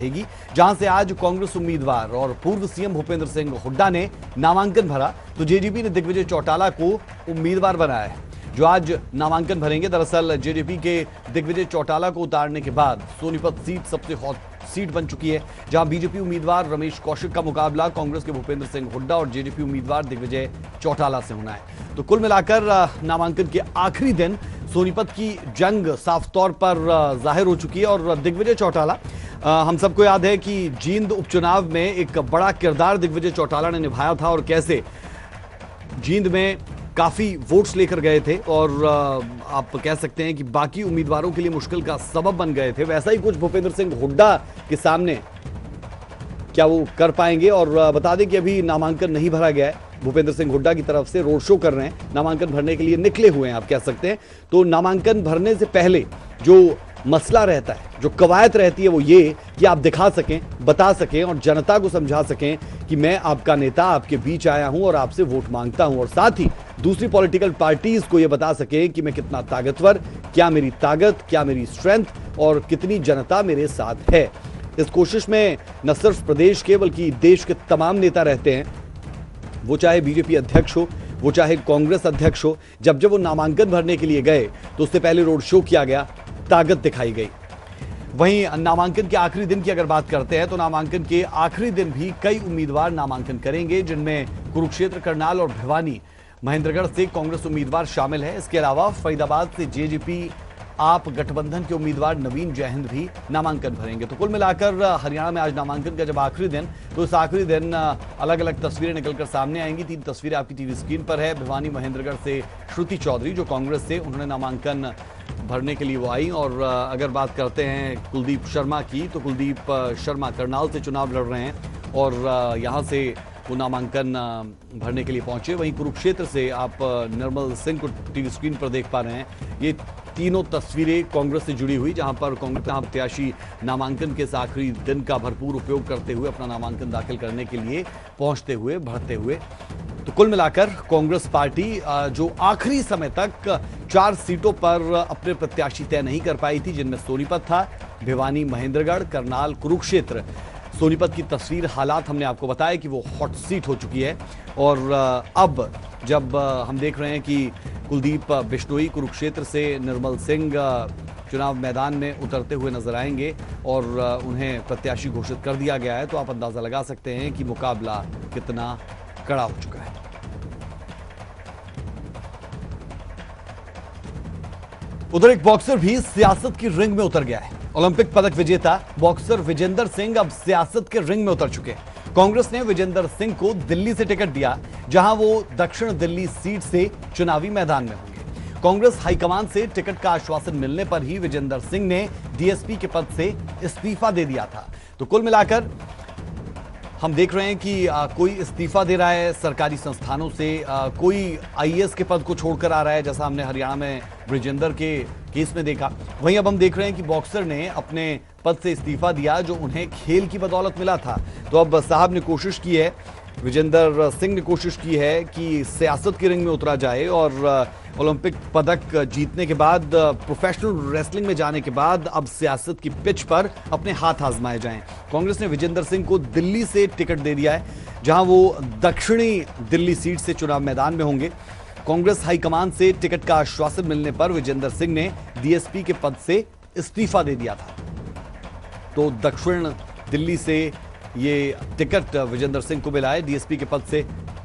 रहेगी, जहां से आज कांग्रेस उम्मीदवार और पूर्व सीएम भूपेंद्र सिंह हुड्डा ने नामांकन भरा, तो जेजेपी ने दिग्विजय चौटाला को उम्मीदवार बनाया है जो आज नामांकन भरेंगे। दरअसल जेजेपी के दिग्विजय चौटाला को उतारने के बाद सोनीपत सीट सबसे हॉट सीट बन चुकी है, जहां बीजेपी उम्मीदवार रमेश कौशिक का मुकाबला कांग्रेस के भूपेंद्र सिंह हुड्डा और जेजेपी उम्मीदवार दिग्विजय चौटाला से होना है। तो कुल मिलाकर नामांकन के आखिरी दिन सोनीपत की जंग साफ तौर पर जाहिर हो चुकी है और दिग्विजय चौटाला, हम सबको याद है कि जींद उपचुनाव में एक बड़ा किरदार दिग्विजय चौटाला ने निभाया था और कैसे जींद में काफी वोट्स लेकर गए थे और आप कह सकते हैं कि बाकी उम्मीदवारों के लिए मुश्किल का सबब बन गए थे। वैसा ही कुछ भूपेंद्र सिंह हुड्डा के सामने क्या वो कर पाएंगे। और बता दें कि अभी नामांकन नहीं भरा गया है, भूपेंद्र सिंह हुड्डा की तरफ से रोड शो कर रहे हैं, नामांकन भरने के लिए निकले हुए हैं आप कह सकते हैं। तो नामांकन भरने से पहले जो मसला रहता है, जो कवायद रहती है, वो ये कि आप दिखा सकें, बता सकें और जनता को समझा सकें कि मैं आपका नेता आपके बीच आया हूं और आपसे वोट मांगता हूं, और साथ ही दूसरी पॉलिटिकल पार्टीज को यह बता सकें कि मैं कितना ताकतवर, क्या मेरी ताकत, क्या मेरी स्ट्रेंथ और कितनी जनता मेरे साथ है। इस कोशिश में न सिर्फ प्रदेश के बल्कि देश के तमाम नेता रहते हैं, वो चाहे बीजेपी अध्यक्ष हो, वो चाहे कांग्रेस अध्यक्ष हो। जब वो नामांकन भरने के लिए गए तो उससे पहले रोड शो किया गया, ताकत दिखाई गई। वहीं नामांकन के आखिरी दिन की अगर बात करते हैं तो नामांकन के आखिरी दिन भी कई उम्मीदवार नामांकन करेंगे, जिनमें कुरुक्षेत्र, करनाल और भिवानी महेंद्रगढ़ से कांग्रेस उम्मीदवार शामिल है। इसके अलावा फरीदाबाद से जेजेपी आप गठबंधन के उम्मीदवार नवीन जयहिंद भी नामांकन भरेंगे। तो कुल मिलाकर हरियाणा में आज नामांकन का जब आखिरी दिन, तो इस आखिरी दिन अलग अलग तस्वीरें निकलकर सामने आएंगी। 3 तस्वीरें आपकी टीवी स्क्रीन पर है। भिवानी महेंद्रगढ़ से श्रुति चौधरी जो कांग्रेस से, उन्होंने नामांकन भरने के लिए वो आई। और अगर बात करते हैं कुलदीप शर्मा की, तो कुलदीप शर्मा करनाल से चुनाव लड़ रहे हैं और यहाँ से वो नामांकन भरने के लिए पहुंचे। वहीं कुरुक्षेत्र से आप निर्मल सिंह को टीवी स्क्रीन पर देख पा रहे हैं। ये तीनों तस्वीरें कांग्रेस से जुड़ी हुई, जहां पर कांग्रेस प्रत्याशी नामांकन के आखिरी दिन का भरपूर उपयोग करते हुए अपना नामांकन दाखिल करने के लिए पहुंचते हुए, भरते हुए। तो कुल मिलाकर कांग्रेस पार्टी जो आखिरी समय तक 4 सीटों पर अपने प्रत्याशी तय नहीं कर पाई थी, जिनमें सोनीपत था, भिवानी, महेंद्रगढ़, करनाल, कुरुक्षेत्र। सोनीपत की तस्वीर, हालात हमने आपको बताया कि वो हॉट सीट हो चुकी है और अब जब हम देख रहे हैं कि कुलदीप बिश्नोई कुरुक्षेत्र से निर्मल सिंह चुनाव मैदान में उतरते हुए नजर आएंगे और उन्हें प्रत्याशी घोषित कर दिया गया है, तो आप अंदाजा लगा सकते हैं कि मुकाबला कितना कड़ा हो चुका है। उधर एक बॉक्सर भी सियासत की रिंग में उतर गया है। ओलंपिक पदक विजेता बॉक्सर विजेंदर सिंह अब सियासत के रिंग में उतर चुके हैं। कांग्रेस ने विजेंदर सिंह को दिल्ली से टिकट दिया, जहां वो दक्षिण दिल्ली सीट से चुनावी मैदान में होंगे। कांग्रेस हाईकमान से टिकट का आश्वासन मिलने पर ही विजेंदर सिंह ने डीएसपी के पद से इस्तीफा दे दिया था। तो कुल मिलाकर हम देख रहे हैं कि कोई इस्तीफा दे रहा है सरकारी संस्थानों से, कोई आईएएस के पद को छोड़कर आ रहा है, जैसा हमने हरियाणा में ब्रिजेंदर के केस में देखा। वहीं अब हम देख रहे हैं कि बॉक्सर ने अपने पद से इस्तीफा दिया, जो उन्हें खेल की बदौलत मिला था। तो अब साहब ने कोशिश की है, विजेंदर सिंह ने कोशिश की है कि सियासत की रिंग में उतरा जाए और ओलंपिक पदक जीतने के बाद, प्रोफेशनल रेसलिंग में जाने के बाद अब सियासत की पिच पर अपने हाथ आजमाए जाएं। कांग्रेस ने विजेंदर सिंह को दिल्ली से टिकट दे दिया है, जहां वो दक्षिणी दिल्ली सीट से चुनाव मैदान में होंगे। कांग्रेस हाईकमान से टिकट का आश्वासन मिलने पर विजेंदर सिंह ने डीएसपी के पद से इस्तीफा दे दिया था। तो दक्षिण दिल्ली से ये टिकट विजेंदर सिंह को मिला है, डीएसपी के पद से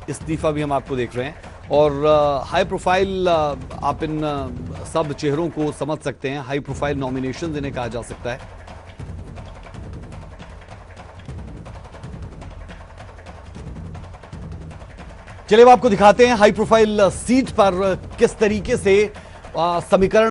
इस्तीफा भी हम आपको देख रहे हैं। और हाई प्रोफाइल, आप इन सब चेहरों को समझ सकते हैं, हाई प्रोफाइल नॉमिनेशन इन्हें कहा जा सकता है। चलिए अब आपको दिखाते हैं हाई प्रोफाइल सीट पर किस तरीके से समीकरण